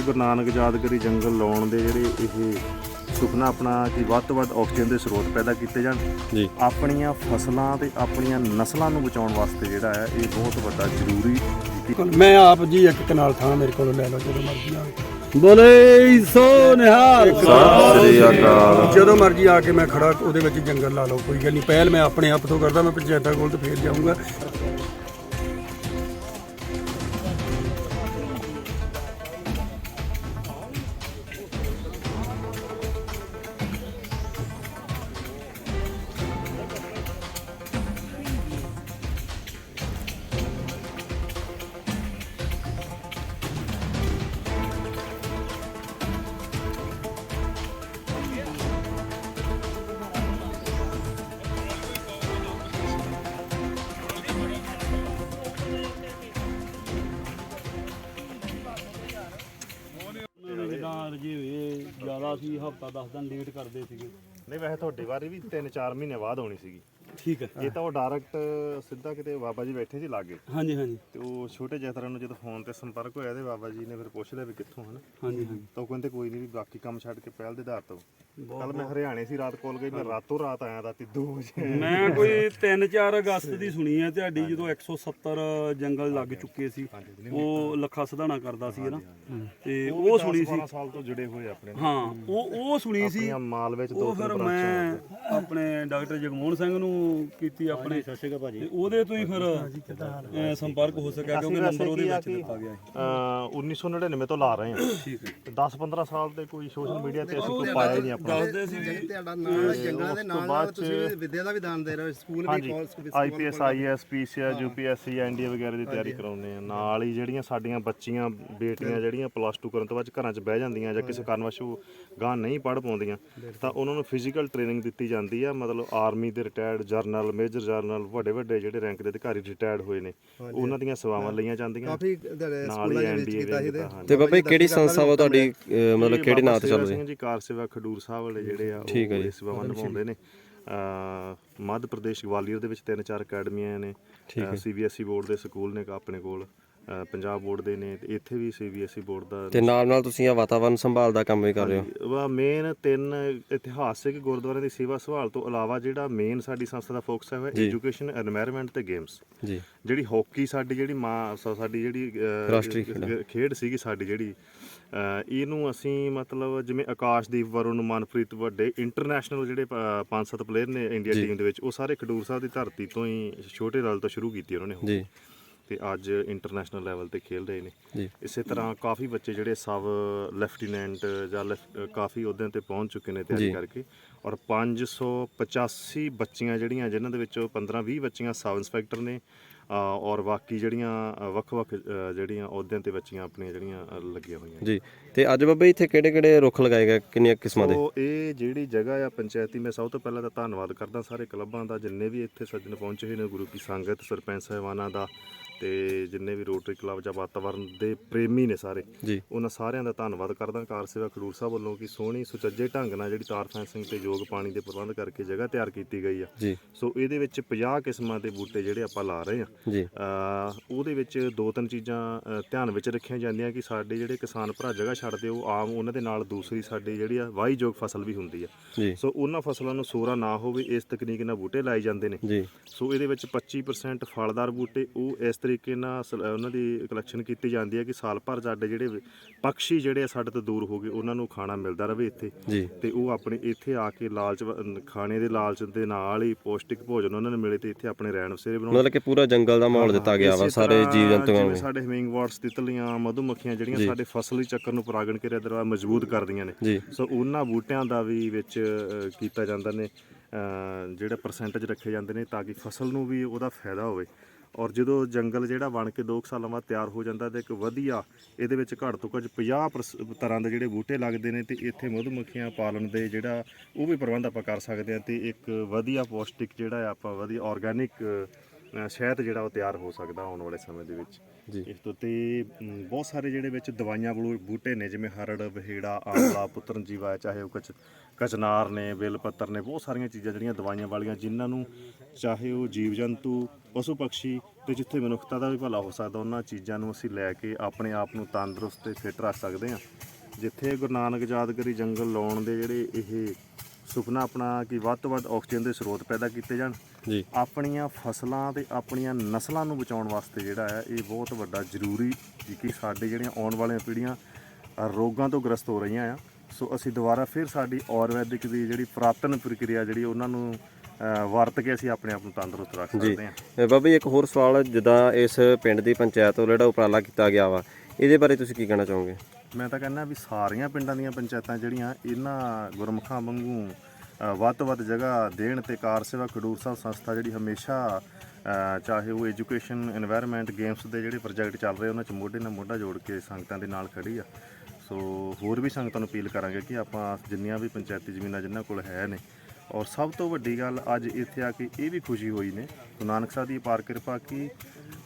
ਗੁਰੂ ਨਾਨਕ ਯਾਦਗਾਰੀ ਜੰਗਲ ਲਾਉਣ ਦੇ ਜਿਹੜੇ ਇਹ ਸੁਪਨਾ ਆਪਣਾ ਕਿ ਵੱਧ ਤੋਂ ਵੱਧ ਆਕਸੀਜਨ ਦੇ ਸਰੋਤ ਪੈਦਾ ਕੀਤੇ ਜਾਣ ਜੀ। ਆਪਣੀਆਂ ਫਸਲਾਂ ਤੇ ਆਪਣੀਆਂ ਨਸਲਾਂ ਨੂੰ ਬਚਾਉਣ ਵਾਸਤੇ ਜਿਹੜਾ ਹੈ ਇਹ ਬਹੁਤ ਵੱਡਾ ਜ਼ਰੂਰੀ। ਮੈਂ ਆਪ ਜੀ ਇੱਕ ਕਨਾਲ ਥਾਂ ਮੇਰੇ ਕੋਲੋਂ ਲੈ ਲਓ ਜਦੋਂ ਮਰਜ਼ੀ ਆ ਕੇ। ਬੋਲੇ ਸੋ ਨਿਹਾਲ। ਸਤਿ ਸ੍ਰੀ ਅਕਾਲ। ਜਦੋਂ ਮਰਜ਼ੀ ਆ ਕੇ ਮੈਂ ਖੜਾ ਉਹਦੇ ਵਿੱਚ ਜੰਗਲ ਲਾ ਲਓ, ਕੋਈ ਗੱਲ ਨਹੀਂ। ਪਹਿਲ ਮੈਂ ਆਪਣੇ ਆਪ ਤੋਂ ਕਰਦਾ, ਮੈਂ ਪੰਚਾਇਤਾਂ ਕੋਲ ਤੇ ਫੇਰ ਜਾਊਂਗਾ। ਜ਼ਿਆਦਾ ਸੀ ਹਫਤਾ 10 ਦਿਨ ਲੇਟ ਕਰਦੇ ਸੀਗੇ। ਨਹੀਂ ਵੈਸੇ ਤੁਹਾਡੀ ਵਾਰੀ ਵੀ 3-4 ਮਹੀਨੇ ਬਾਅਦ ਹੋਣੀ ਸੀਗੀ। ਠੀਕ ਹੈ। ਇਹ ਤਾਂ ਉਹ ਡਾਇਰੈਕਟ ਸਿੱਧਾ ਕਿਤੇ ਬਾਬਾ ਜੀ ਬੈਠੇ ਸੀ ਲਾਗੇ ਹਾਂਜੀ ਹਾਂਜੀ ਤੇ ਉਹ ਛੋਟੇ ਜਥੇਦਾਰਾਂ ਨੂੰ ਜਦੋਂ ਫੋਨ ਤੇ ਸੰਪਰਕ ਹੋਇਆ ਤੇ ਬਾਬਾ ਜੀ ਨੇ ਫਿਰ ਪੁੱਛ ਲਿਆ ਵੀ ਕਿੱਥੋਂ ਹਨ। ਹਾਂਜੀ ਹਾਂਜੀ ਤਾਂ ਉਹ ਕਹਿੰਦੇ ਕੋਈ ਨਹੀਂ ਵੀ ਬਾਕੀ ਕੰਮ ਛੱਡ ਕੇ ਪਹਿਲ ਦੇ ਆਧਾਰ ਤੋਂ। ਕੱਲ ਮੈਂ ਹਰਿਆਣੇ ਸੀ, ਰਾਤ ਕੋਲ ਗਈ, ਮੈਂ ਰਾਤੋਂ ਰਾਤ ਆਇਆ ਰਾਤੀ 2 ਵਜੇ। ਮੈਂ ਕੋਈ 3-4 ਅਗਸਤ ਦੀ ਸੁਣੀ ਹੈ ਤੁਹਾਡੀ, ਜਦੋਂ 170 ਜੰਗਲ ਲੱਗ ਚੁੱਕੇ ਸੀ। ਉਹ ਲੱਖਾ ਸਧਾਣਾ ਕਰਦਾ ਸੀ ਨਾ, ਤੇ ਉਹ ਸੁਣੀ ਸੀ। 12 ਸਾਲ ਤੋਂ ਜੁੜੇ ਹੋਏ ਆਪਣੇ ਹਾਂ ਉਹ ਸੁਣੀ ਸੀ। ਮਾਲ ਵਿੱਚ ਉਹ ਫਿਰ ਮੈਂ ਆਪਣੇ ਡਾਕਟਰ ਜਗਮੋਹਨ ਸਿੰਘ ਨੂੰ ਕੀਤੀ ਆਪਣੇ, ਤੇ ਉਹਦੇ ਤੋਂ ਹੀ ਫਿਰ ਸੰਪਰਕ ਹੋ ਸਕਿਆ, ਕਿਉਂਕਿ ਨੰਬਰ ਉਹਦੇ ਵਿੱਚ ਦਿੱਤਾ ਗਿਆ ਹੈ। 1999 ਤੋਂ ਲਾ ਰਹੇ ਹਾਂ। ਠੀਕ ਹੈ। 10-15 ਸਾਲ ਤੇ ਕੋਈ ਸੋਸ਼ਲ ਮੀਡੀਆ ਤੇ ਅਸੀਂ ਕੋਈ ਪਾਇਆ ਹੀ ਨਹੀਂ ਆਪਣਾ। ਦੱਸਦੇ ਸੀ ਵੀ ਤੁਹਾਡਾ ਨਾਲ ਜੰਗਲਾਂ ਦੇ ਨਾਲ ਤੁਸੀਂ ਵਿਦਿਆ ਦਾ ਵੀ ਦਾਨ ਦੇ ਰਹੇ ਹੋ, ਸਕੂਲ ਵੀ college IPS IAS PCS UPSC NDA ਵਗੈਰਾ ਦੀ ਤਿਆਰੀ ਕਰਾਉਂਦੇ ਆ। ਨਾਲ ਹੀ ਜਿਹੜੀਆਂ ਸਾਡੀਆਂ ਬੱਚੀਆਂ ਬੇਟੀਆਂ ਜਿਹੜੀਆਂ +2 ਕਰਨ ਤੋਂ ਬਾਅਦ ਘਰਾਂ 'ਚ ਬਹਿ ਜਾਂਦੀਆਂ ਜਾਂ ਕਿਸੇ ਕਾਰਨਵਸ਼ ਉਹ ਗਾਂ ਨਹੀਂ ਪੜ੍ਹ ਪਾਉਂਦੀਆਂ, ਤਾਂ ਉਹਨਾਂ ਨੂੰ ਫਿਜ਼ੀਕਲ ਟ੍ਰੇਨਿੰਗ ਦਿੱਤੀ ਜਾਂਦੀ ਆ। ਮਤਲਬ ਆਰਮੀ ਦੇ ਰਿਟਾਇਰਡ ਜਰਨਲ, ਮੇਜਰ ਜਰਨਲ, ਵੱਡੇ ਜਿਹੜੇ ਰੈਂਕ ਦੇ ਅਧਿਕਾਰੀ ਰਿਟਾਇਰਡ ਹੋਏ ਨੇ, ਉਹਨਾਂ ਦੀਆਂ ਸੇਵਾਵਾਂ ਲਈਆਂ ਜਾਂਦੀਆਂ। ਕਾਫੀ ਸਕੂਲਾਂ ਦੇ ਵਿੱਚ ਕੀਤਾ ਸੀ ਤੇ ਬਾਬਾ ਕਿਹੜੀ ਸੰਸਥਾ ਵਾ ਤੁਹਾਡੀ, ਮਤਲਬ ਕਿਹੜੇ ਨਾਂ ਤੇ ਚੱਲਦੀ? ਜੀ ਕਾਰ ਸੇਵਾ ਖਡੂਰ ਸਾਹਿਬ ਵਾਲੇ ਜਿਹੜੇ ਆ ਠੀਕ ਹੈ ਜੀ, ਸੇਵਾਵਾਂ ਨਿਭਾਉਂਦੇ ਨੇ। ਮੱਧ ਪ੍ਰਦੇਸ਼ ਗਵਾਲੀਅਰ ਦੇ ਵਿੱਚ 3-4 ਅਕੈਡਮੀਆਂ ਨੇ। CBSE ਬੋਰਡ ਦੇ ਸਕੂਲ ਨੇ ਆਪਣੇ ਕੋਲ, ਪੰਜਾਬ ਬੋਰਡ ਦੇ ਨੇ, ਤੇ ਇੱਥੇ ਵੀ CBSE ਬੋਰਡ ਦਾ। ਤੇ ਨਾਲ ਤੁਸੀਂ ਆ ਵਾਤਾਵਰਨ ਸੰਭਾਲ ਦਾ ਕੰਮ ਵੀ ਕਰ ਰਹੇ ਹੋ? ਵਾ ਮੇਨ 3 ਇਤਿਹਾਸਿਕ ਗੁਰਦੁਆਰਿਆਂ ਦੀ ਸੇਵਾ ਸੰਭਾਲ ਤੋਂ ਇਲਾਵਾ ਜਿਹੜਾ ਮੇਨ ਸਾਡੀ ਸੰਸਥਾ ਦਾ ਫੋਕਸ ਹੈ ਐਜੂਕੇਸ਼ਨ, এনवायरमेंट ਤੇ ਗੇਮਸ। ਜੀ। ਜਿਹੜੀ ਹਾਕੀ ਸਾਡੀ ਜਿਹੜੀ ਰਾਸ਼ਟਰੀ ਖੇਡ ਸੀਗੀ ਸਾਡੀ ਜਿਹੜੀ, ਇਹਨੂੰ ਅਸੀਂ ਮਤਲਬ ਜਿਵੇਂ ਆਕਾਸ਼ਦੀਪ, ਵਰੁਣ, ਮਨਪ੍ਰੀਤ, ਵੱਡੇ ਇੰਟਰਨੈਸ਼ਨਲ ਜਿਹੜੇ 5-7 ਪਲੇਅਰ ਨੇ ਇੰਡੀਆ ਟੀਮ ਦੇ ਵਿੱਚ, ਉਹ ਸਾਰੇ ਖਡੂਰ ਸਾਹਿਬ ਦੀ ਧਰਤੀ ਤੋਂ ਹੀ ਛੋਟੇ ਲੈਵਲ ਤੋਂ ਸ਼ੁਰੂ ਕੀਤੀ ਉਹਨਾਂ ਨੇ। ਜੀ। ਤੇ ਅੱਜ ਇੰਟਰਨੈਸ਼ਨਲ ਲੈਵਲ ਤੇ ਖੇਲ ਰਹੇ ਨੇ। ਜੀ। ਇਸੇ ਤਰ੍ਹਾਂ ਕਾਫੀ ਬੱਚੇ ਜਿਹੜੇ ਸਬ ਲੈਫਟੀਨੈਂਟ ਜਾਂ ਕਾਫੀ ਅਹੁਦਿਆਂ ਤੇ ਪਹੁੰਚ ਚੁੱਕੇ ਨੇ ਤਿਆਰੀ ਕਰਕੇ। ਔਰ 585 ਬੱਚੀਆਂ ਜਿਹੜੀਆਂ, ਜਿਨ੍ਹਾਂ ਦੇ ਵਿੱਚੋਂ 15-20 ਬੱਚੀਆਂ ਸਬ ਇੰਸਪੈਕਟਰ ਨੇ, ਔਰ ਬਾਕੀ ਜਿਹੜੀਆਂ ਵੱਖ-ਵੱਖ ਜਿਹੜੀਆਂ ਅਹੁਦਿਆਂ ਤੇ ਬੱਚੀਆਂ ਆਪਣੀਆਂ ਜਿਹੜੀਆਂ ਲੱਗੀਆਂ ਹੋਈਆਂ। ਜੀ। ਤੇ ਅੱਜ ਬਾਬਾ ਇੱਥੇ ਕਿਹੜੇ ਰੁੱਖ ਲਗਾਏ ਗਏ, ਕਿੰਨੀਆਂ ਕਿਸਮਾਂ ਦੇ? ਇਹ ਜਿਹੜੀ ਜਗ੍ਹਾ ਆ ਪੰਚਾਇਤੀ, ਮੈਂ ਸਭ ਤੋਂ ਪਹਿਲਾਂ ਤਾਂ ਧੰਨਵਾਦ ਕਰਦਾ ਸਾਰੇ ਕਲੱਬਾਂ ਦਾ, ਜਿੰਨੇ ਵੀ ਇੱਥੇ ਸੱਜਣ ਪਹੁੰਚੇ ਹੋਏ ਨੇ, ਗੁਰੂ ਕੀ ਸੰਗਤ, ਸਰਪੰਚ ਸਾਹਿਬਾਨਾਂ ਦਾ, ਤੇ ਜਿੰਨੇ ਵੀ ਰੋਟਰੀ ਕਲੱਬ ਜਾਂ ਵਾਤਾਵਰਨ ਦੇ ਪ੍ਰੇਮੀ ਨੇ ਸਾਰੇ, ਉਹਨਾਂ ਸਾਰਿਆਂ ਦਾ ਧੰਨਵਾਦ ਕਰਦਾ। ਕਾਰ ਸੇਵਾ ਖਡੂਰ ਸਾਹਿਬ ਵੱਲੋਂ ਕਿ ਸੋਹਣੀ ਸੁਚੱਜੇ ਢੰਗ ਨਾਲ ਜਿਹੜੀ ਤਾਰ ਫੈਂਸਿੰਗ ਤੇ ਯੋਗ ਪਾਣੀ ਦੇ ਪ੍ਰਬੰਧ ਕਰਕੇ ਜਗ੍ਹਾ ਤਿਆਰ ਕੀਤੀ ਗਈ ਆ। ਸੋ ਇਹਦੇ ਵਿੱਚ 50 ਕਿਸਮਾਂ ਦੇ ਬੂਟੇ ਜਿਹੜੇ ਆਪਾਂ ਲਾ ਰਹੇ ਆ। ਉਹਦੇ ਵਿੱਚ 2-3 ਚੀਜ਼ਾਂ ਧਿਆਨ ਵਿੱਚ ਰੱਖੀਆਂ ਜਾਂਦੀਆਂ ਕਿ ਸਾਡੇ ਜਿਹੜੇ ਕਿਸਾਨ ਭਰਾ ਜਗ੍ਹਾ ਛੱਡਦੇ, ਉਹ ਆਮ ਉਹਨਾਂ ਦੇ ਨਾਲ ਦੂਸਰੀ ਸਾਡੀ ਜਿਹੜੀ ਆ ਵਾਹੀਯੋਗ ਫਸਲ ਵੀ ਹੁੰਦੀ ਆ। ਸੋ ਉਹਨਾਂ ਫਸਲਾਂ ਨੂੰ ਸੋਰਾ ਨਾ ਹੋਵੇ, ਇਸ ਤਕਨੀਕ ਨਾਲ ਬੂਟੇ ਲਾਏ ਜਾਂਦੇ ਨੇ। ਸੋ ਇਹਦੇ ਵਿੱਚ 25% ਫਲਦਾਰ ਬੂਟੇ, ਉਹ ਇਸ ਤਰੀਕੇ ਨਾਲ ਉਹਨਾਂ ਦੀ ਕਲੈਕਸ਼ਨ ਕੀਤੀ ਜਾਂਦੀ ਹੈ ਕਿ ਸਾਲ ਭਰ ਸਾਡੇ ਜਿਹੜੇ ਪੰਛੀ ਜਿਹੜੇ ਆ ਸਾਡੇ ਤੋਂ ਦੂਰ ਹੋ ਗਏ, ਉਹਨਾਂ ਨੂੰ ਖਾਣਾ ਮਿਲਦਾ ਰਹੇ ਇੱਥੇ। ਤੇ ਉਹ ਆਪਣੇ ਇੱਥੇ ਆ ਕੇ ਲਾਲਚ, ਖਾਣੇ ਦੇ ਲਾਲਚ ਦੇ ਨਾਲ ਹੀ ਪੌਸ਼ਟਿਕ ਭੋਜਨ ਉਹਨਾਂ ਨੂੰ ਮਿਲੇ, ਤੇ ਇੱਥੇ ਆਪਣੇ ਰਹਿਣ ਬਸੇਰੇ ਬਣਾਉਣ। ਮਤਲਬ ਕਿ ਪੂਰਾ ਜੰਗਲ ਦਾ ਮਾਹੌਲ ਦਿੱਤਾ ਗਿਆ ਵਾ ਸਾਰੇ ਜੀਵ ਜੰਤੂਆਂ ਨੂੰ। ਸਾਡੇ ਹਿਮਿੰਗ ਬਰਡਸ, ਤਿਤਲੀਆਂ, ਮਧੂਮੱਖੀਆਂ ਜਿਹੜੀਆਂ ਸਾਡੇ ਫਸਲੀ ਚੱਕਰ ਨੂੰ ਪਰਾਗਣ ਕਿਰਿਆ ਦਰਵਾ ਮਜ਼ਬੂਤ ਕਰਦੀਆਂ ਨੇ। ਸੋ ਉਹਨਾਂ ਬੂਟਿਆਂ ਦਾ ਵੀ ਵਿੱਚ ਕੀਤਾ ਜਾਂਦਾ ਨੇ, ਜਿਹੜੇ ਪਰਸੈਂਟੇਜ ਰੱਖੇ ਜਾਂਦੇ ਨੇ ਤਾਂ ਕਿ ਫਸਲ ਨੂੰ ਵੀ ਉਹਦਾ ਫਾਇਦਾ ਹੋਵੇ। ਔਰ ਜਦੋਂ ਜੰਗਲ ਜਿਹੜਾ ਬਣ ਕੇ 2 ਸਾਲਾਂ ਬਾਅਦ ਤਿਆਰ ਹੋ ਜਾਂਦਾ ਤੇ ਇੱਕ ਵਧੀਆ ਇਹਦੇ ਵਿੱਚ ਘੱਟ ਤੋਂ ਘੱਟ 50 ਤਰ੍ਹਾਂ ਦੇ ਜਿਹੜੇ ਬੂਟੇ ਲੱਗਦੇ ਨੇ, ਤੇ ਇੱਥੇ ਮਧੂਮੱਖੀਆਂ ਪਾਲਣ ਦੇ ਜਿਹੜਾ ਉਹ ਵੀ ਪ੍ਰਬੰਧ ਆਪਾਂ ਕਰ ਸਕਦੇ ਹਾਂ, ਤੇ ਇੱਕ ਵਧੀਆ ਪੌਸ਼ਟਿਕ ਜਿਹੜਾ ਆਪਾਂ ਵਧੀਆ ਆਰਗੈਨਿਕ ਸ਼ਹਿਦ ਜਿਹੜਾ ਉਹ ਤਿਆਰ ਹੋ ਸਕਦਾ ਆਉਣ ਵਾਲੇ ਸਮੇਂ ਦੇ ਵਿੱਚ। ਇਸ ਤੋਂ ਤੇ ਬਹੁਤ ਸਾਰੇ ਜਿਹੜੇ ਵਿੱਚ ਦਵਾਈਆਂ ਬੂਟੇ ਨੇ, ਜਿਵੇਂ ਹਰੜ, ਬਹੇੜਾ, ਆਮਲਾ, ਪੁੱਤਰਨ ਜੀਵਾ, ਚਾਹੇ ਉਹ ਕਚਨਾਰ ਨੇ, ਬਿੱਲ ਪੱਤਰ ਨੇ, ਬਹੁਤ ਸਾਰੀਆਂ ਚੀਜ਼ਾਂ ਜਿਹੜੀਆਂ ਦਵਾਈਆਂ ਵਾਲੀਆਂ, ਜਿਨ੍ਹਾਂ ਨੂੰ ਚਾਹੇ ਉਹ ਜੀਵ ਜੰਤੂ, ਪਸ਼ੂ ਪਕਸ਼ੀ ਤੇ ਜਿੱਥੇ ਮਨੁੱਖਤਾ ਦਾ ਵੀ ਭਲਾ ਹੋ ਸਕਦਾ ਉਹਨਾਂ ਚੀਜ਼ਾਂ ਨੂੰ ਅਸੀਂ ਲੈ ਕੇ ਆਪਣੇ ਆਪ ਨੂੰ ਤੰਦਰੁਸਤ ਤੇ ਫਿੱਟ ਰੱਖ ਸਕਦੇ ਹਾਂ। ਜਿੱਥੇ ਗੁਰੂ ਨਾਨਕ ਯਾਦਗਾਰੀ ਜੰਗਲ ਲਾਉਣ ਦੇ ਜਿਹੜੇ ਇਹ ਸੁਪਨਾ ਆਪਣਾ ਕਿ ਵੱਧ ਤੋਂ ਵੱਧ ਆਕਸੀਜਨ ਦੇ ਸਰੋਤ ਪੈਦਾ ਕੀਤੇ ਜਾਣ ਜੀ, ਆਪਣੀਆਂ ਫਸਲਾਂ ਤੇ ਆਪਣੀਆਂ ਨਸਲਾਂ ਨੂੰ ਬਚਾਉਣ ਵਾਸਤੇ ਜਿਹੜਾ ਹੈ ਇਹ ਬਹੁਤ ਵੱਡਾ ਜ਼ਰੂਰੀ ਕਿ ਸਾਡੇ ਜਿਹੜੀਆਂ ਆਉਣ ਵਾਲੀਆਂ ਪੀੜ੍ਹੀਆਂ ਰੋਗਾਂ ਤੋਂ ਗ੍ਰਸਤ ਹੋ ਰਹੀਆਂ ਆ। ਸੋ ਅਸੀਂ ਦੁਬਾਰਾ ਫਿਰ ਸਾਡੀ ਆਯੁਰਵੈਦਿਕ ਦੀ ਜਿਹੜੀ ਪੁਰਾਤਨ ਪ੍ਰਕਿਰਿਆ ਜਿਹੜੀ ਉਹਨਾਂ ਨੂੰ ਵਰਤ ਕੇ ਅਸੀਂ ਆਪਣੇ ਆਪ ਨੂੰ ਤੰਦਰੁਸਤ ਰੱਖ ਸਕਦੇ ਹਾਂ। ਬਾਬਾ ਜੀ ਇੱਕ ਹੋਰ ਸਵਾਲ, ਜਿੱਦਾਂ ਇਸ ਪਿੰਡ ਦੀ ਪੰਚਾਇਤ ਵੱਲੋਂ ਜਿਹੜਾ ਉਪਰਾਲਾ ਕੀਤਾ ਗਿਆ ਵਾ, ਇਹਦੇ ਬਾਰੇ ਤੁਸੀਂ ਕੀ ਕਹਿਣਾ ਚਾਹੋਗੇ? ਮੈਂ ਤਾਂ ਕਹਿੰਦਾ ਵੀ ਸਾਰੀਆਂ ਪਿੰਡਾਂ ਦੀਆਂ ਪੰਚਾਇਤਾਂ ਜਿਹੜੀਆਂ ਇਹਨਾਂ ਗੁਰਮੁਖਾਂ ਵਾਂਗੂ ਵੱਧ ਤੋਂ ਵੱਧ ਜਗ੍ਹਾ ਦੇਣ ਤੇ ਕਾਰ ਸੇਵਾ ਖਡੂਰ ਸਾਹਿਬ ਸੰਸਥਾ ਜਿਹੜੀ ਹਮੇਸ਼ਾ ਚਾਹੇ ਉਹ ਐਜੂਕੇਸ਼ਨ, এনवायरमेंट, ਗੇਮਸ ਦੇ ਜਿਹੜੇ ਪ੍ਰੋਜੈਕਟ ਚੱਲ ਰਹੇ ਉਹਨਾਂ 'ਚ ਮੋਢੇ ਨਾਲ ਮੋਢਾ ਜੋੜ ਕੇ ਸੰਗਤਾਂ ਦੇ ਨਾਲ ਖੜੀ ਆ। ਸੋ ਹੋਰ ਵੀ ਸੰਗਤਾਂ ਨੂੰ ਅਪੀਲ ਕਰਾਂਗੇ ਕਿ ਆਪਾਂ ਜਿੰਨੀਆਂ ਵੀ ਪੰਚਾਇਤੀ ਜ਼ਮੀਨਾਂ ਜਿਨ੍ਹਾਂ ਕੋਲ ਹੈ ਨੇ, ਔਰ ਸਭ ਤੋਂ ਵੱਡੀ ਗੱਲ ਅੱਜ ਇੱਥੇ ਆ ਕੇ ਇਹ ਵੀ ਖੁਸ਼ੀ ਹੋਈ ਨੇ ਗੁਰੂ ਨਾਨਕ ਸਾਹਿਬ ਦੀ ਅਪਾਰ ਕਿਰਪਾ ਕਿ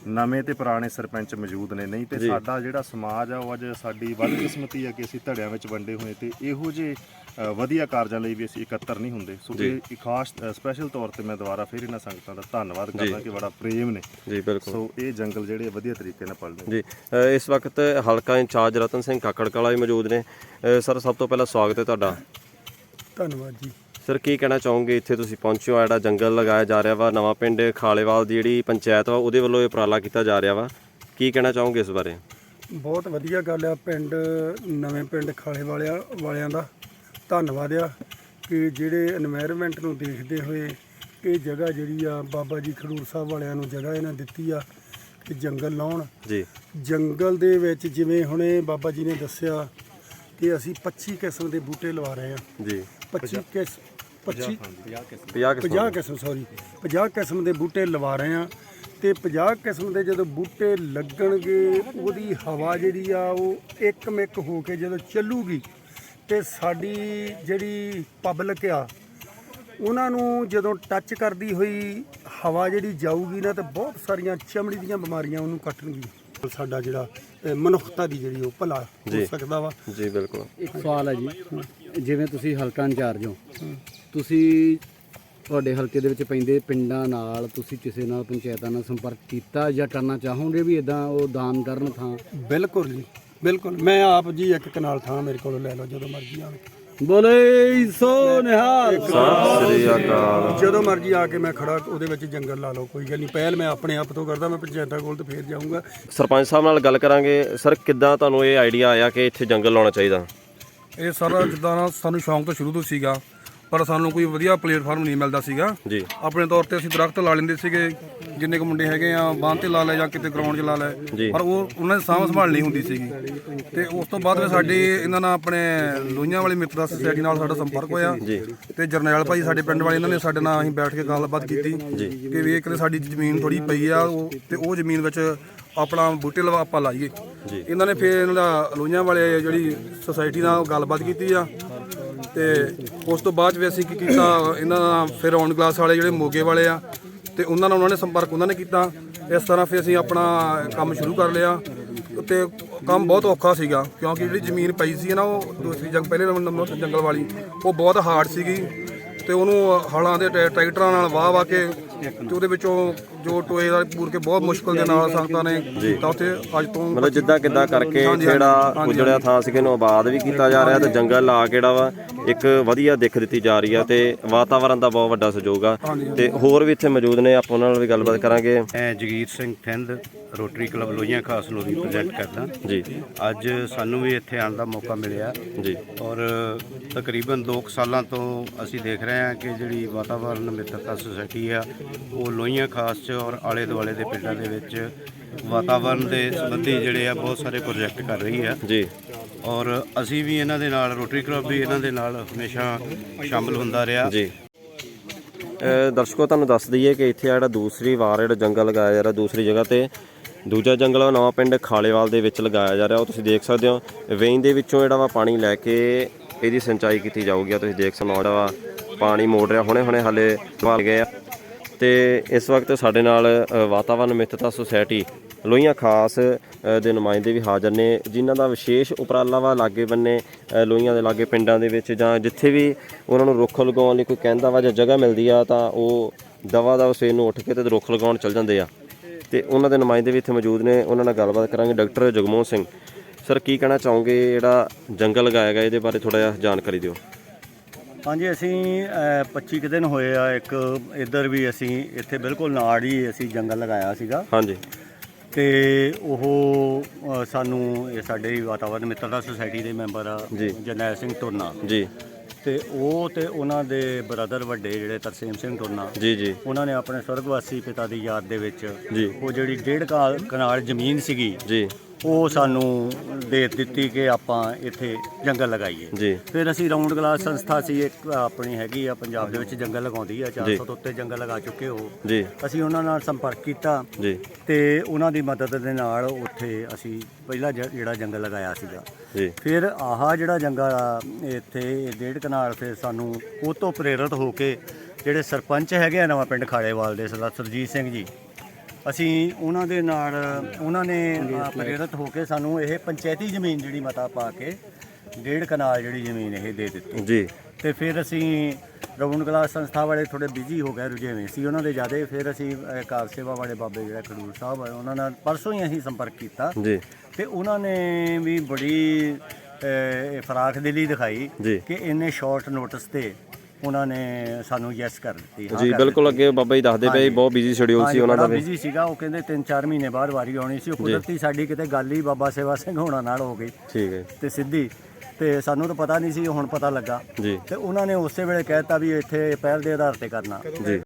ਨਵੇਂ ਤੇ ਪੁਰਾਣੇ ਸਰਪੰਚ ਮੌਜੂਦ ਨੇ। ਨਹੀਂ ਤੇ ਸਾਡਾ ਜਿਹੜਾ ਸਮਾਜ ਆ ਉਹ ਅੱਜ ਸਾਡੀ ਬਦਕਿਸਮਤੀ ਆ ਕਿ ਅਸੀਂ ਧੜਿਆਂ ਵਿੱਚ ਵੰਡੇ ਹੋਏ ਤੇ ਇਹੋ ਜਿਹੇ ਵਧੀਆ ਕਾਰਜਾਂ ਲਈ ਵੀ ਅਸੀਂ ਇਕੱਤਰ ਨਹੀਂ ਹੁੰਦੇ। ਸੋ ਇਹ ਖਾਸ ਸਪੈਸ਼ਲ ਤੌਰ ਤੇ ਮੈਂ ਦੁਬਾਰਾ ਫਿਰ ਇਹਨਾਂ ਸੰਗਤਾਂ ਦਾ ਧੰਨਵਾਦ ਕਰਦਾ ਕਿ ਬੜਾ ਪ੍ਰੇਮ ਨੇ ਜੀ। ਬਿਲਕੁਲ। ਸੋ ਇਹ ਜੰਗਲ ਜਿਹੜੇ ਵਧੀਆ ਤਰੀਕੇ ਨਾਲ ਪਲਦੇ ਜੀ। ਇਸ ਵਕਤ ਹਲਕਾ ਇੰਚਾਰਜ ਰਤਨ ਸਿੰਘ ਕਾਕੜ ਕਲਾਂ ਵੀ ਮੌਜੂਦ ਨੇ। ਸਰ ਸਭ ਤੋਂ ਪਹਿਲਾਂ ਸਵਾਗਤ ਹੈ ਤੁਹਾਡਾ। ਧੰਨਵਾਦ ਜੀ। ਸਰ ਕੀ ਕਹਿਣਾ ਚਾਹੋਗੇ, ਇੱਥੇ ਤੁਸੀਂ ਪਹੁੰਚੇ ਹੋ, ਜਿਹੜਾ ਜੰਗਲ ਲਗਾਇਆ ਜਾ ਰਿਹਾ ਵਾ, ਨਵਾਂ ਪਿੰਡ ਖਾਲੇਵਾਲ ਦੀ ਜਿਹੜੀ ਪੰਚਾਇਤ ਵਾ ਉਹਦੇ ਵੱਲੋਂ ਇਹ ਉਪਰਾਲਾ ਕੀਤਾ ਜਾ ਰਿਹਾ ਵਾ, ਕੀ ਕਹਿਣਾ ਚਾਹੋਗੇ ਇਸ ਬਾਰੇ? ਬਹੁਤ ਵਧੀਆ ਗੱਲ ਆ। ਪਿੰਡ ਨਵੇਂ ਪਿੰਡ ਖਾਲੇ ਵਾਲਿਆਂ ਦਾ ਧੰਨਵਾਦ ਆ ਕਿ ਜਿਹੜੇ এনवायरमेंट ਨੂੰ ਦੇਖਦੇ ਹੋਏ ਇਹ ਜਗ੍ਹਾ ਜਿਹੜੀ ਆ ਬਾਬਾ ਜੀ ਖਡੂਰ ਸਾਹਿਬ ਵਾਲਿਆਂ ਨੂੰ ਜਗ੍ਹਾ ਇਹਨਾਂ ਦਿੱਤੀ ਆ ਕਿ ਜੰਗਲ ਲਾਉਣ ਜੀ। ਜੰਗਲ ਦੇ ਵਿੱਚ ਜਿਵੇਂ ਹੁਣੇ ਬਾਬਾ ਜੀ ਨੇ ਦੱਸਿਆ ਕਿ ਅਸੀਂ 25 ਕਿਸਮ ਦੇ ਬੂਟੇ ਲਵਾ ਰਹੇ ਹਾਂ ਜੀ। 50 ਕਿਸਮ ਦੇ ਬੂਟੇ ਲਵਾ ਰਹੇ ਹਾਂ ਤੇ 50 ਕਿਸਮ ਦੇ ਜਦੋਂ ਬੂਟੇ ਲੱਗਣਗੇ ਉਹਦੀ ਹਵਾ ਜਿਹੜੀ ਆ ਉਹ ਇੱਕਮਿਕ ਹੋ ਕੇ ਜਦੋਂ ਚੱਲੂਗੀ ਤੇ ਸਾਡੀ ਜਿਹੜੀ ਪਬਲਿਕ ਆ ਉਹਨਾਂ ਨੂੰ ਜਦੋਂ ਟੱਚ ਕਰਦੀ ਹੋਈ ਹਵਾ ਜਿਹੜੀ ਜਾਊਗੀ ਨਾ ਤੇ ਬਹੁਤ ਸਾਰੀਆਂ ਚਮੜੀ ਦੀਆਂ ਬਿਮਾਰੀਆਂ ਉਹਨੂੰ ਕੱਟਣਗੀਆਂ। ਸਾਡਾ ਜਿਹੜਾ ਮਨੁੱਖਤਾ ਦੀ ਜਿਹੜੀ ਉਹ ਭਲਾ ਹੋ ਸਕਦਾ ਵਾ ਜੀ। ਬਿਲਕੁਲ। ਇੱਕ ਸਵਾਲ ਹੈ ਜੀ, ਜਿਵੇਂ ਤੁਸੀਂ ਹਲਕਾ ਇੰਚਾਰਜ ਹੋ, ਤੁਸੀਂ ਤੁਹਾਡੇ ਹਲਕੇ ਦੇ ਵਿੱਚ ਪੈਂਦੇ ਪਿੰਡਾਂ ਨਾਲ ਤੁਸੀਂ ਕਿਸੇ ਨਾਲ ਪੰਚਾਇਤਾਂ ਨਾਲ ਸੰਪਰਕ ਕੀਤਾ ਜਾਂ ਕਰਨਾ ਚਾਹੋਗੇ ਵੀ ਇਦਾਂ ਉਹ ਦਾਨ ਕਰਨ ਥਾਂ? ਬਿਲਕੁਲ ਜੀ, ਬਿਲਕੁਲ। ਮੈਂ ਆਪ ਜੀ ਇੱਕ ਕਨਾਲ ਥਾਂ ਮੇਰੇ ਕੋਲੋਂ ਲੈ ਲਓ ਜਦੋਂ ਮਰਜ਼ੀ ਆਣ ਕੇ। ਬੋਲੇ ਸੋ ਨਿਹਾਲ। ਸਤਿ ਸ੍ਰੀ ਅਕਾਲ। ਜਦੋਂ ਮਰਜ਼ੀ ਆ ਕੇ ਮੈਂ ਖੜਾ ਉਹਦੇ ਵਿੱਚ ਜੰਗਲ ਲਾ ਲਓ, ਕੋਈ ਗੱਲ ਨਹੀਂ। ਪਹਿਲ ਮੈਂ ਆਪਣੇ ਆਪ ਤੋਂ ਕਰਦਾ, ਮੈਂ ਪੰਚਾਇਤਾਂ ਕੋਲ ਤੇ ਫੇਰ ਜਾਊਂਗਾ। ਸਰਪੰਚ ਸਾਹਿਬ ਨਾਲ ਗੱਲ ਕਰਾਂਗੇ। ਸਰ ਕਿੱਦਾਂ ਤੁਹਾਨੂੰ ਇਹ ਆਈਡੀਆ ਆਇਆ ਕਿ ਇੱਥੇ ਜੰਗਲ ਲਾਉਣਾ ਚਾਹੀਦਾ? ਇਹ ਸਾਰਾ ਜਿੱਦਾਂ ਨਾ ਸਾਨੂੰ ਸ਼ੌਂਕ ਤੋਂ ਸ਼ੁਰੂ ਤੋਂ ਸੀਗਾ, ਪਰ ਸਾਨੂੰ ਕੋਈ ਵਧੀਆ ਪਲੇਟਫਾਰਮ ਨਹੀਂ ਮਿਲਦਾ ਸੀਗਾ ਜੀ। ਆਪਣੇ ਤੌਰ ਤੇ ਅਸੀਂ ਦਰਖਤ ਲਾ ਲੈਂਦੇ ਸੀਗੇ, ਜਿੰਨੇ ਕੁ ਮੁੰਡੇ ਹੈਗੇ ਆ ਬਾਂਹ ਤੇ ਲਾ ਲੈ ਜਾਂ ਕਿਤੇ ਗਰਾਊਂਡ 'ਚ ਲਾ ਲੈ, ਪਰ ਉਹ ਉਹਨਾਂ ਦੀ ਸਾਂਭ ਸੰਭਾਲ ਨਹੀਂ ਹੁੰਦੀ ਸੀਗੀ। ਤੇ ਉਸ ਤੋਂ ਬਾਅਦ ਫਿਰ ਸਾਡੇ ਇਹਨਾਂ ਨਾਲ ਆਪਣੇ ਲੋਹੀਆਂ ਵਾਲੀ ਮਿੱਤਰਤਾ ਸੁਸਾਇਟੀ ਨਾਲ ਸਾਡਾ ਸੰਪਰਕ ਹੋਇਆ ਤੇ ਜਰਨੈਲ ਭਾਈ ਸਾਡੇ ਪਿੰਡ ਵਾਲੇ ਇਹਨਾਂ ਨੇ ਸਾਡੇ ਨਾਲ ਅਸੀਂ ਬੈਠ ਕੇ ਗੱਲਬਾਤ ਕੀਤੀ ਕਿ ਵੀ ਇੱਕ ਸਾਡੀ ਜ਼ਮੀਨ ਥੋੜੀ ਪਈ ਆ ਤੇ ਉਹ ਜ਼ਮੀਨ ਵਿੱਚ ਆਪਣਾ ਬੂਟੇ ਲਵਾ ਆਪਾਂ ਲਾਈਏ। ਇਹਨਾਂ ਨੇ ਫਿਰ ਇਹਨਾਂ ਦਾ ਲੋਹੀਆਂ ਵਾਲੇ ਜਿਹੜੀ ਸੁਸਾਇਟੀ ਨਾਲ ਗੱਲਬਾਤ ਕੀਤੀ ਆ ਤੇ ਉਸ ਤੋਂ ਬਾਅਦ ਵੀ ਅਸੀਂ ਕੀ ਕੀਤਾ, ਇਹਨਾਂ ਦਾ ਫਿਰ ਔਨ ਕਲਾਸ ਵਾਲੇ ਜਿਹੜੇ ਮੋਗੇ ਵਾਲੇ ਆ ਤੇ ਉਹਨਾਂ ਨਾਲ ਉਹਨਾਂ ਨੇ ਸੰਪਰਕ ਉਹਨਾਂ ਨੇ ਕੀਤਾ। ਇਸ ਤਰ੍ਹਾਂ ਫਿਰ ਅਸੀਂ ਆਪਣਾ ਕੰਮ ਸ਼ੁਰੂ ਕਰ ਲਿਆ ਤੇ ਕੰਮ ਬਹੁਤ ਔਖਾ ਸੀਗਾ ਕਿਉਂਕਿ ਜਿਹੜੀ ਜ਼ਮੀਨ ਪਈ ਸੀ ਨਾ ਉਹ ਦੂਸਰੀ ਪਹਿਲੇ ਨੰਬਰ ਜੰਗਲ ਵਾਲੀ ਉਹ ਬਹੁਤ ਹਾਰਡ ਸੀਗੀ ਤੇ ਉਹਨੂੰ ਹਲਾਂ ਦੇ ਟਰੈਕਟਰਾਂ ਨਾਲ ਵਾਹ ਕੇ ਤੇ ਉਹਦੇ ਵਿੱਚੋਂ ਜੋ ਟੋਏ ਦਾ ਪੂਰ ਕੇ ਬਹੁਤ ਮੁਸ਼ਕਲ ਦੇ ਨਾਲ ਸੰਗਤਾਂ ਨੇ ਤਾਂ ਉੱਥੇ ਅੱਜ ਤੋਂ ਮਤਲਬ ਜਿੱਦਾਂ ਕਿੱਦਾਂ ਕਰਕੇ ਜਿਹੜਾ ਉਜੜਿਆ ਥਾਂ ਸੀਗੇ ਨੂੰ ਆਬਾਦ ਵੀ ਕੀਤਾ ਜਾ ਰਿਹਾ ਤੇ ਜੰਗਲ ਲਾ ਕੇ ਜਿਹੜਾ ਵਾ ਇੱਕ ਵਧੀਆ ਦਿੱਖ ਦਿੱਤੀ ਜਾ ਰਹੀ ਆ ਤੇ ਵਾਤਾਵਰਨ ਦਾ ਬਹੁਤ ਵੱਡਾ ਸਹਿਯੋਗ ਆ। ਤੇ ਹੋਰ ਵੀ ਇੱਥੇ ਮੌਜੂਦ ਨੇ, ਆਪਾਂ ਉਹਨਾਂ ਨਾਲ ਵੀ ਗੱਲਬਾਤ ਕਰਾਂਗੇ। ਮੈਂ ਜਗੀਰ ਸਿੰਘ ਥਿੰਦ ਰੋਟਰੀ ਕਲੱਬ ਲੋਹੀਆਂ ਖਾਸ ਨੂੰ ਰਿਪਰੈਜ਼ੈਂਟ ਕਰਦਾ ਜੀ। ਅੱਜ ਸਾਨੂੰ ਵੀ ਇੱਥੇ ਆਉਣ ਦਾ ਮੌਕਾ ਮਿਲਿਆ ਜੀ ਔਰ ਤਕਰੀਬਨ 2 ਸਾਲਾਂ ਤੋਂ ਅਸੀਂ ਦੇਖ ਰਹੇ ਹਾਂ ਕਿ ਜਿਹੜੀ ਵਾਤਾਵਰਨ ਮਿੱਤਰਤਾ ਸੁਸਾਇਟੀ ਆ ਉਹ ਲੋਹੀਆਂ ਖਾਸ 'ਚ ਔਰ ਆਲੇ ਦੁਆਲੇ ਦੇ ਪਿੰਡਾਂ ਦੇ ਵਿੱਚ ਵਾਤਾਵਰਨ ਦੇ ਸੰਬੰਧੀ ਜਿਹੜੇ ਆ ਬਹੁਤ ਸਾਰੇ ਪ੍ਰੋਜੈਕਟ ਕਰ ਰਹੀ ਆ ਜੀ ਔਰ ਅਸੀਂ ਵੀ ਇਹਨਾਂ ਦੇ ਨਾਲ, ਰੋਟਰੀ ਕਲੱਬ ਵੀ ਇਹਨਾਂ ਦੇ ਨਾਲ ਹਮੇਸ਼ਾ ਸ਼ਾਮਲ ਹੁੰਦਾ ਰਿਹਾ ਜੀ। ਦਰਸ਼ਕੋ ਤੁਹਾਨੂੰ ਦੱਸ ਦਈਏ ਕਿ ਇੱਥੇ ਜਿਹੜਾ ਦੂਸਰੀ ਵਾਰ ਜਿਹੜਾ ਜੰਗਲ ਲਗਾਇਆ ਜਾ ਰਿਹਾ ਦੂਸਰੀ ਜਗ੍ਹਾ ਤੇ, ਦੂਜਾ ਜੰਗਲ ਨਵਾਂ ਪਿੰਡ ਖਾਲੇਵਾਲ ਦੇ ਵਿੱਚ ਲਗਾਇਆ ਜਾ ਰਿਹਾ। ਉਹ ਤੁਸੀਂ ਦੇਖ ਸਕਦੇ ਹੋ ਵੇਈਂ ਦੇ ਵਿੱਚੋਂ ਜਿਹੜਾ ਵਾ ਪਾਣੀ ਲੈ ਕੇ ਇਹਦੀ ਸਿੰਚਾਈ ਕੀਤੀ ਜਾਊਗੀ। ਤੁਸੀਂ ਦੇਖ ਸਕਦੇ ਹੋ ਜਿਹੜਾ ਵਾ ਪਾਣੀ ਮੋੜ ਰਿਹਾ, ਹੁਣੇ ਹਾਲੇ ਵਾਲ ਗਏ ਆ। ਤੇ ਇਸ ਵਕਤ ਸਾਡੇ ਨਾਲ ਵਾਤਾਵਰਨ ਮਿੱਤਰਤਾ ਸੁਸਾਇਟੀ ਲੋਹੀਆਂ ਖਾਸ ਦੇ ਨੁਮਾਇੰਦੇ ਵੀ ਹਾਜ਼ਰ ਨੇ, ਜਿਨ੍ਹਾਂ ਦਾ ਵਿਸ਼ੇਸ਼ ਉਪਰਾਲਾ ਵਾ ਲਾਗੇ ਬੰਨੇ ਲੋਹੀਆਂ ਦੇ ਲਾਗੇ ਪਿੰਡਾਂ ਦੇ ਵਿੱਚ ਜਾਂ ਜਿੱਥੇ ਵੀ ਉਹਨਾਂ ਨੂੰ ਰੁੱਖ ਲਗਾਉਣ ਲਈ ਕੋਈ ਕਹਿੰਦਾ ਵਾ ਜਾਂ ਜਗ੍ਹਾ ਮਿਲਦੀ ਆ ਤਾਂ ਉਹ ਦਵਾ ਦਾ ਸਵੇਰ ਨੂੰ ਉੱਠ ਕੇ ਤੇ ਰੁੱਖ ਲਗਾਉਣ ਚਲ ਜਾਂਦੇ ਆ। ਤੇ ਉਹਨਾਂ ਦੇ ਨੁਮਾਇੰਦੇ ਵੀ ਇੱਥੇ ਮੌਜੂਦ ਨੇ, ਉਹਨਾਂ ਨਾਲ ਗੱਲਬਾਤ ਕਰਾਂਗੇ। ਡਾਕਟਰ ਜਗਮੋਹਨ ਸਿੰਘ ਸਰ, ਕੀ ਕਹਿਣਾ ਚਾਹੋਗੇ, ਜਿਹੜਾ ਜੰਗਲ ਲਗਾਇਆ ਗਿਆ ਇਹਦੇ ਬਾਰੇ ਥੋੜਾ ਜਿਹਾ ਜਾਣਕਾਰੀ ਦਿਓ। ਹਾਂਜੀ, ਅਸੀਂ 25 ਕੁ ਦਿਨ ਹੋਏ ਆ, ਇੱਕ ਇੱਧਰ ਵੀ ਅਸੀਂ ਇੱਥੇ ਬਿਲਕੁਲ ਨਾਲ ਹੀ ਅਸੀਂ ਜੰਗਲ ਲਗਾਇਆ ਸੀਗਾ। ਹਾਂਜੀ। ਤੇ ਉਹ ਸਾਨੂੰ ਇਹ ਸਾਡੇ ਵਾਤਾਵਰਨ ਮਿੱਤਰਤਾ ਸੁਸਾਇਟੀ ਦੇ ਮੈਂਬਰ ਆ ਜਰਨੈਲ ਸਿੰਘ ਟੁਰਨਾ ਜੀ, ਤੇ ਉਹ ਤੇ ਉਹਨਾਂ ਦੇ ਬ੍ਰਦਰ ਵੱਡੇ ਜਿਹੜੇ ਤਰਸੇਮ ਸਿੰਘ ਟੁਰਨਾ ਜੀ, ਉਹਨਾਂ ਨੇ ਆਪਣੇ ਸਵਰਗਵਾਸੀ ਪਿਤਾ ਦੀ ਯਾਦ ਦੇ ਵਿੱਚ ਜੀ, ਉਹ ਜਿਹੜੀ 1.5 ਕਨਾਲ ਜ਼ਮੀਨ ਸੀਗੀ ਜੀ, ਉਹ ਸਾਨੂੰ ਦੇ ਦਿੱਤੀ ਕਿ ਆਪਾਂ ਇੱਥੇ ਜੰਗਲ ਲਗਾਈਏ। ਜੀ। ਫਿਰ ਅਸੀਂ ਰਾਉਂਡ ਗਲਾਸ ਸੰਸਥਾ ਸੀ, ਇੱਕ ਆਪਣੀ ਹੈਗੀ ਆ ਪੰਜਾਬ ਦੇ ਵਿੱਚ ਜੰਗਲ ਲਗਾਉਂਦੀ ਆ, 400 ਤੋਂ ਉੱਤੇ ਜੰਗਲ ਲਗਾ ਚੁੱਕੇ ਹੋ ਜੀ। ਅਸੀਂ ਉਹਨਾਂ ਨਾਲ ਸੰਪਰਕ ਕੀਤਾ ਜੀ, ਤੇ ਉਹਨਾਂ ਦੀ ਮਦਦ ਦੇ ਨਾਲ ਉੱਥੇ ਅਸੀਂ ਪਹਿਲਾ ਜਿਹੜਾ ਜੰਗਲ ਲਗਾਇਆ ਸੀਗਾ। ਜੀ। ਫਿਰ ਆਹ ਜਿਹੜਾ ਜੰਗਲ ਆ ਇੱਥੇ 1.5 ਕਨਾਲ, ਫਿਰ ਸਾਨੂੰ ਉਹ ਤੋਂ ਪ੍ਰੇਰਿਤ ਹੋ ਕੇ ਜਿਹੜੇ ਸਰਪੰਚ ਹੈਗੇ ਆ ਨਵਾਂ ਪਿੰਡ ਖਾੜੇਵਾਲ ਦੇ ਸਰਦਾਰ ਸੁਰਜੀਤ ਸਿੰਘ ਜੀ, ਅਸੀਂ ਉਹਨਾਂ ਦੇ ਨਾਲ ਉਹਨਾਂ ਨੇ ਪ੍ਰੇਰਿਤ ਹੋ ਕੇ ਸਾਨੂੰ ਇਹ ਪੰਚਾਇਤੀ ਜ਼ਮੀਨ ਜਿਹੜੀ ਮਤਾ ਪਾ ਕੇ 1.5 ਕਨਾਲ ਜਿਹੜੀ ਜ਼ਮੀਨ ਇਹ ਦੇ ਦਿੱਤੀ ਜੀ। ਤੇ ਫਿਰ ਅਸੀਂ ਰਾਉਂਡ ਗਲਾਸ ਸੰਸਥਾ ਵਾਲੇ ਥੋੜੇ ਬਿਜ਼ੀ ਹੋ ਗਏ, ਰੁਝੇਵੇਂ ਸੀ ਉਹਨਾਂ ਦੇ ਜ਼ਿਆਦਾ। ਫਿਰ ਅਸੀਂ ਕਾਰ ਸੇਵਾ ਵਾਲੇ ਬਾਬੇ ਜਿਹੜਾ ਖਡੂਰ ਸਾਹਿਬ ਆ, ਉਹਨਾਂ ਨਾਲ ਪਰਸੋਂ ਹੀ ਅਸੀਂ ਸੰਪਰਕ ਕੀਤਾ ਜੀ। ਤੇ ਉਹਨਾਂ ਨੇ ਵੀ ਬੜੀ ਫਰਾਖ ਦਿਲੀ ਦਿਖਾਈ ਕਿ ਇੰਨੇ ਸ਼ਾਰਟ ਨੋਟਿਸ ਤੇ ਉਹਨਾਂ ਨੇ ਸਾਨੂੰ ਯੈਸ ਕਰ ਦਿੱਤੀ। ਜੀ ਬਿਲਕੁਲ, ਅੱਗੇ ਬਾਬਾ ਜੀ ਦੱਸਦੇ ਪਏ ਬਹੁਤ ਬਿਜ਼ੀ ਸ਼ਡਿਊਲ ਸੀ ਉਹਨਾਂ ਦਾ ਵੀ। ਬਿਜ਼ੀ ਸੀਗਾ, ਉਹ ਕਹਿੰਦੇ 3-4 ਮਹੀਨੇ ਬਾਅਦ ਵਾਰੀ ਆਉਣੀ ਸੀ। ਉਹ ਕੁਦਰਤੀ ਸਾਡੀ ਕਿਤੇ ਗੱਲ ਹੀ ਬਾਬਾ ਸੇਵਾ ਸਿੰਘ ਹੋਣਾ ਨਾਲ ਹੋ ਗਈ। ਠੀਕ ਹੈ। ਤੇ ਸਿੱਧੀ, ਤੇ ਸਾਨੂੰ ਤਾਂ ਪਤਾ ਨਹੀਂ ਸੀ, ਹੁਣ ਪਤਾ ਲੱਗਾ ਜੀ। ਤੇ ਉਹਨਾਂ ਨੇ ਉਸੇ ਵੇਲੇ ਕਹਿ ਦਿੱਤਾ ਵੀ ਇੱਥੇ ਪਹਿਲ ਦੇ ਆਧਾਰ ਤੇ ਕਰਨਾ। ਜੀ।